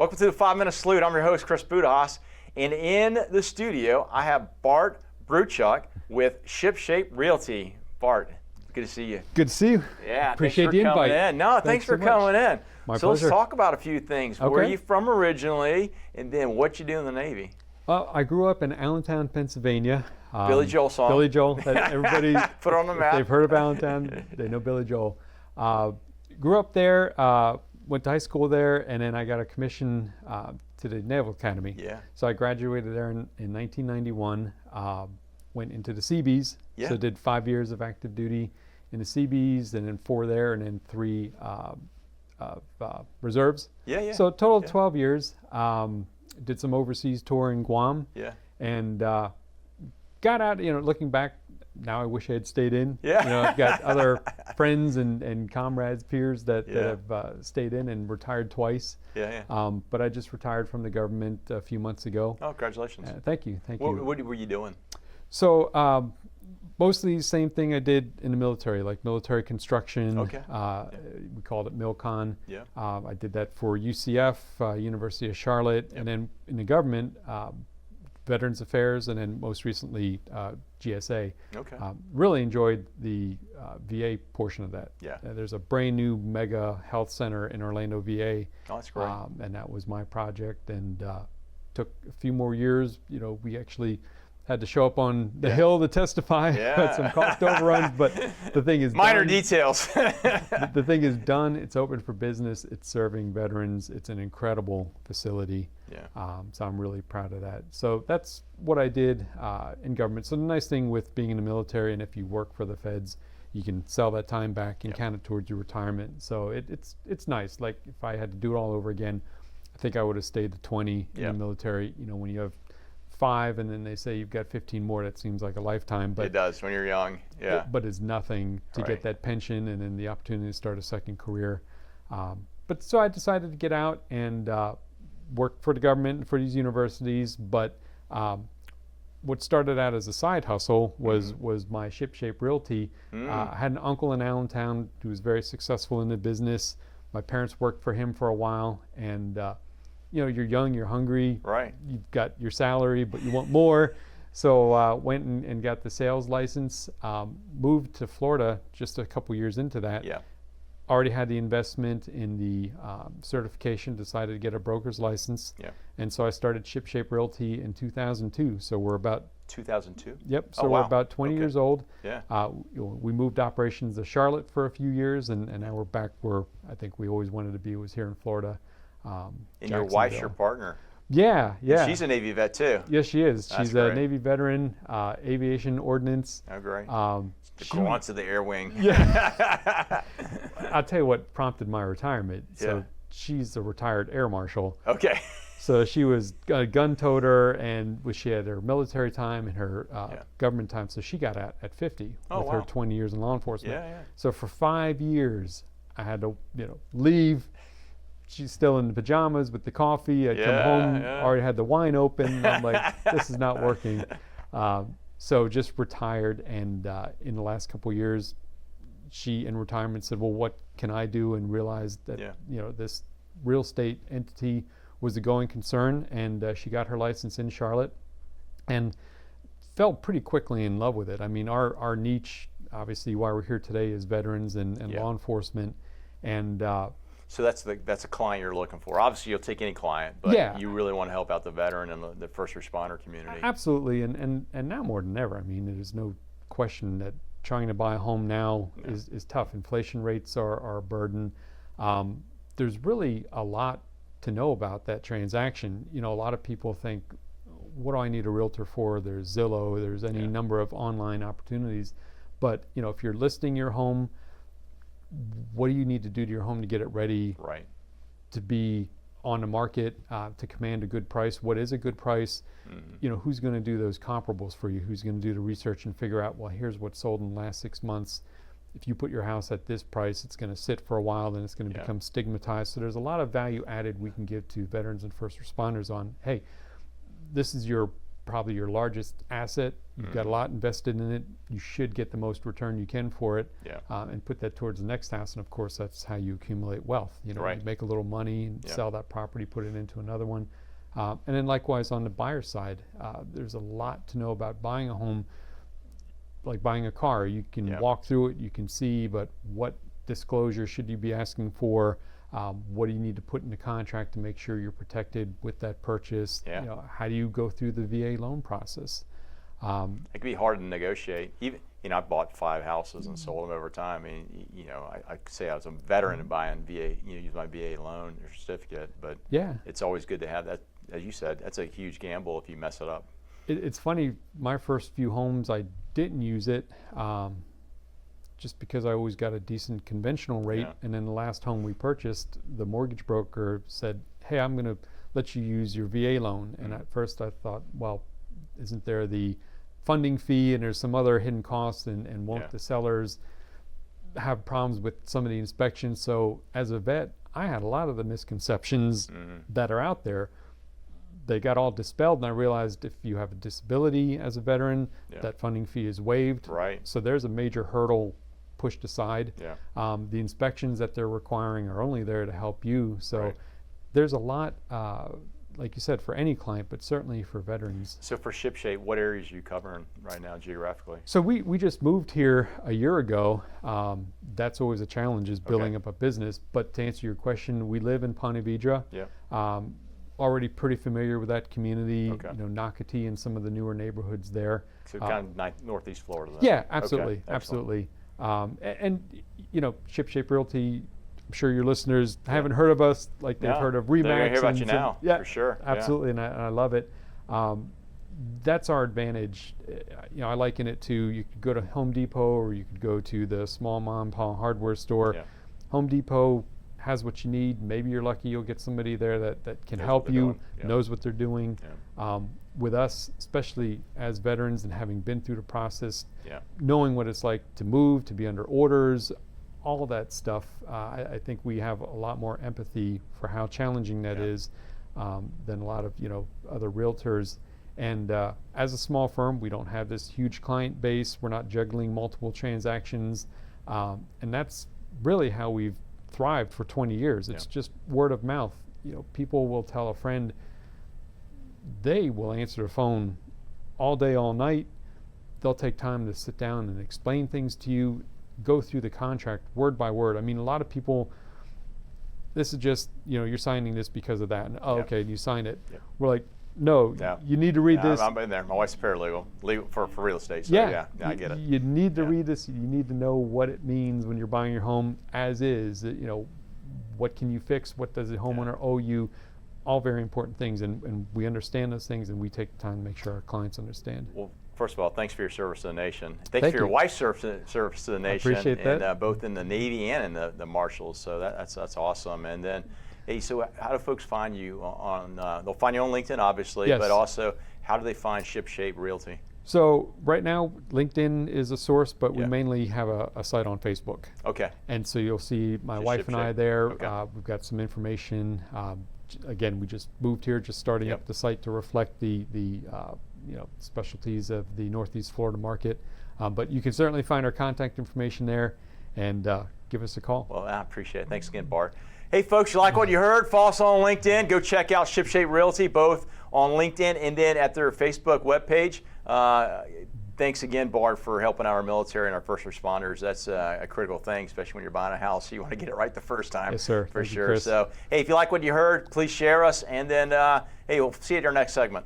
Welcome to the 5-Minute Salute. I'm your host, Chris Budihas. And in the studio, I have Bart Bruchok with Shipshape Realty. Bart, good to see you. Good to see you. Yeah, appreciate the invite. In. No, thanks for coming in. My so pleasure. Let's talk about a few things. Okay. Where are you from originally, and then what you do in the Navy? Well, I grew up in Allentown, Pennsylvania. Billy Joel song. Billy Joel. That everybody put on the map. If they've heard of Allentown, they know Billy Joel. Grew up there. Went to high school there, and then I got a commission to the Naval Academy. Yeah. So I graduated there in 1991. Went into the Seabees. Yeah. So did 5 years of active duty in the Seabees, and then 4 there, and then 3 reserves. Yeah, yeah. So a total of 12 years. Did some overseas tour in Guam. Yeah. And got out, looking back, now I wish I had stayed in. Yeah. I've got other friends and comrades, peers that have stayed in and retired twice. Yeah, yeah. But I just retired from the government a few months ago. Oh, congratulations. Thank you. What were you doing? So mostly the same thing I did in the military, like military construction. Okay. We called it MilCon. Yeah. I did that for UCF, University of Charlotte, and then in the government, Veterans Affairs, and then most recently GSA. Okay. Really enjoyed the VA portion of that. Yeah. There's a brand new mega health center in Orlando, VA. Oh, that's great. And that was my project, and took a few more years. We actually had to show up on the Hill to testify. Had some cost overruns, but the thing is minor done. details. The thing is done. It's open for business. It's serving veterans. It's an incredible facility. Yeah. So I'm really proud of that. So that's what I did in government. So the nice thing with being in the military, and if you work for the feds, you can sell that time back and count it towards your retirement. So it's nice. Like if I had to do it all over again, I think I would have stayed to 20 in the military. When you have 5 and then they say you've got 15 more, that seems like a lifetime. But it does when you're young. Yeah. But it's nothing to get that pension and then the opportunity to start a second career. But so I decided to get out and work for the government, for these universities. But what started out as a side hustle was my Shipshape Realty. I had an uncle in Allentown who was very successful in the business. My parents worked for him for a while, and you're young, you're hungry. Right. You've got your salary, but you want more. So went and got the sales license. Moved to Florida just a couple years into that. Yeah. Already had the investment in the certification. Decided to get a broker's license. Yeah. And so I started Shipshape Realty in 2002. So we're about 2002. Yep. So we're about 20 years old. Yeah. We moved operations to Charlotte for a few years, and now we're back where I think we always wanted to be, was here in Florida. And your wife's your partner. Yeah, yeah. And she's a Navy vet too. Yes, she is. That's She's great. a Navy veteran, aviation ordnance. Oh, great. The grunts of the air wing. Yeah. I'll tell you what prompted my retirement. So Yeah. she's a retired air marshal. Okay. So she was a gun toter, and she had her military time and her government time. So she got out at 50 with her 20 years in law enforcement. Yeah, yeah. So for 5 years, I had to leave. She's still in the pajamas with the coffee. I'd come home, already had the wine open. I'm like, this is not working. So just retired, and in the last couple of years, she in retirement said, well, what can I do? And realized that this real estate entity was a going concern, and she got her license in Charlotte and fell pretty quickly in love with it. I mean, our niche, obviously why we're here today, is veterans and law enforcement. And so that's a client you're looking for. Obviously, you'll take any client, but you really want to help out the veteran and the first responder community. Absolutely, and now more than ever. I mean, there's no question that trying to buy a home now is tough. Inflation rates are a burden. There's really a lot to know about that transaction. A lot of people think, what do I need a realtor for? There's Zillow, there's any number of online opportunities. But if you're listing your home, what do you need to do to your home to get it ready to be on the market, to command a good price? What is a good price? Who's going to do those comparables for you? Who's going to do the research and figure out, well, here's what sold in the last 6 months. If you put your house at this price, it's going to sit for a while, then it's going to become stigmatized. So there's a lot of value added we can give to veterans and first responders on, hey, this is your probably your largest asset. You've got a lot invested in it. You should get the most return you can for it, and put that towards the next house. And of course, that's how you accumulate wealth. You know, you make a little money and sell that property, put it into another one. And then likewise on the buyer side, there's a lot to know about buying a home. Like buying a car, you can walk through it, you can see, but what disclosure should you be asking for? What do you need to put in the contract to make sure you're protected with that purchase? You know, how do you go through the VA loan process? It can be hard to negotiate. Even, you know, I bought 5 houses and sold them over time. I mean, you know, I could say I was a veteran in buying VA, you know, use my VA loan or certificate, but it's always good to have that. As you said, that's a huge gamble if you mess it up. It's funny, my first few homes, I didn't use it just because I always got a decent conventional rate. And then the last home we purchased, the mortgage broker said, hey, I'm going to let you use your VA loan. And at first I thought, well, isn't there the funding fee and there's some other hidden costs, and won't the sellers have problems with some of the inspections? So as a vet, I had a lot of the misconceptions that are out there. They got all dispelled, and I realized if you have a disability as a veteran, that funding fee is waived. So there's a major hurdle pushed aside. The inspections that they're requiring are only there to help you. So there's a lot, like you said, for any client, but certainly for veterans. So for Shipshape, what areas are you covering right now geographically? So we just moved here a year ago. That's always a challenge, is building up a business. But to answer your question, we live in Ponte Vedra. Already pretty familiar with that community, you know, Nocatee and some of the newer neighborhoods there. So kind of northeast Florida then. Yeah, absolutely, absolutely. And you know, Shipshape Realty, I'm sure your listeners haven't heard of us like they've heard of RE/MAX. They're gonna hear about you now, for sure. Absolutely, and I love it. That's our advantage. You know, I liken it to, you could go to Home Depot or you could go to the small mom and pop hardware store. Home Depot has what you need. Maybe you're lucky you'll get somebody there that can help you, knows what they're doing. With us, especially as veterans and having been through the process, knowing what it's like to move, to be under orders, all of that stuff, I think we have a lot more empathy for how challenging that is than a lot of, you know, other realtors. And as a small firm, we don't have this huge client base. We're not juggling multiple transactions, and that's really how we've thrived for 20 years. It's just word of mouth. You know, people will tell a friend, they will answer the phone all day, all night. They'll take time to sit down and explain things to you, go through the contract word by word. I mean, a lot of people, this is just, you know, you're signing this because of that. And, okay, you signed it. We're like, no, you need to read this. I'm in there. My wife's a paralegal, legal for real estate. So I get it. You need to read this. You need to know what it means when you're buying your home as is. You know, what can you fix? What does the homeowner owe you? All very important things, and we understand those things, and we take the time to make sure our clients understand. Well, first of all, thanks for your service to the nation. Thanks for your wife's service to the nation. I appreciate that. And both in the Navy and in the Marshals. So that's awesome. And then, hey, so how do folks find you on? They'll find you on LinkedIn, obviously, but also how do they find Shipshape Realty? So right now, LinkedIn is a source, but we mainly have a site on Facebook. And so you'll see my wife and I there. We've got some information. Again, we just moved here, just starting up the site to reflect the you know, specialties of the Northeast Florida market. But you can certainly find our contact information there, and give us a call. Well, I appreciate it. Thanks again, Bart. Hey, folks, you like what you heard? Follow us on LinkedIn. Go check out Shipshape Realty, both on LinkedIn and then at their Facebook webpage. Thanks again, Bart, for helping our military and our first responders. That's a critical thing, especially when you're buying a house. You want to get it right the first time. Yes, sir. For Thank sure. you, Chris. So, hey, if you like what you heard, please share us. And then, hey, we'll see you at our next segment.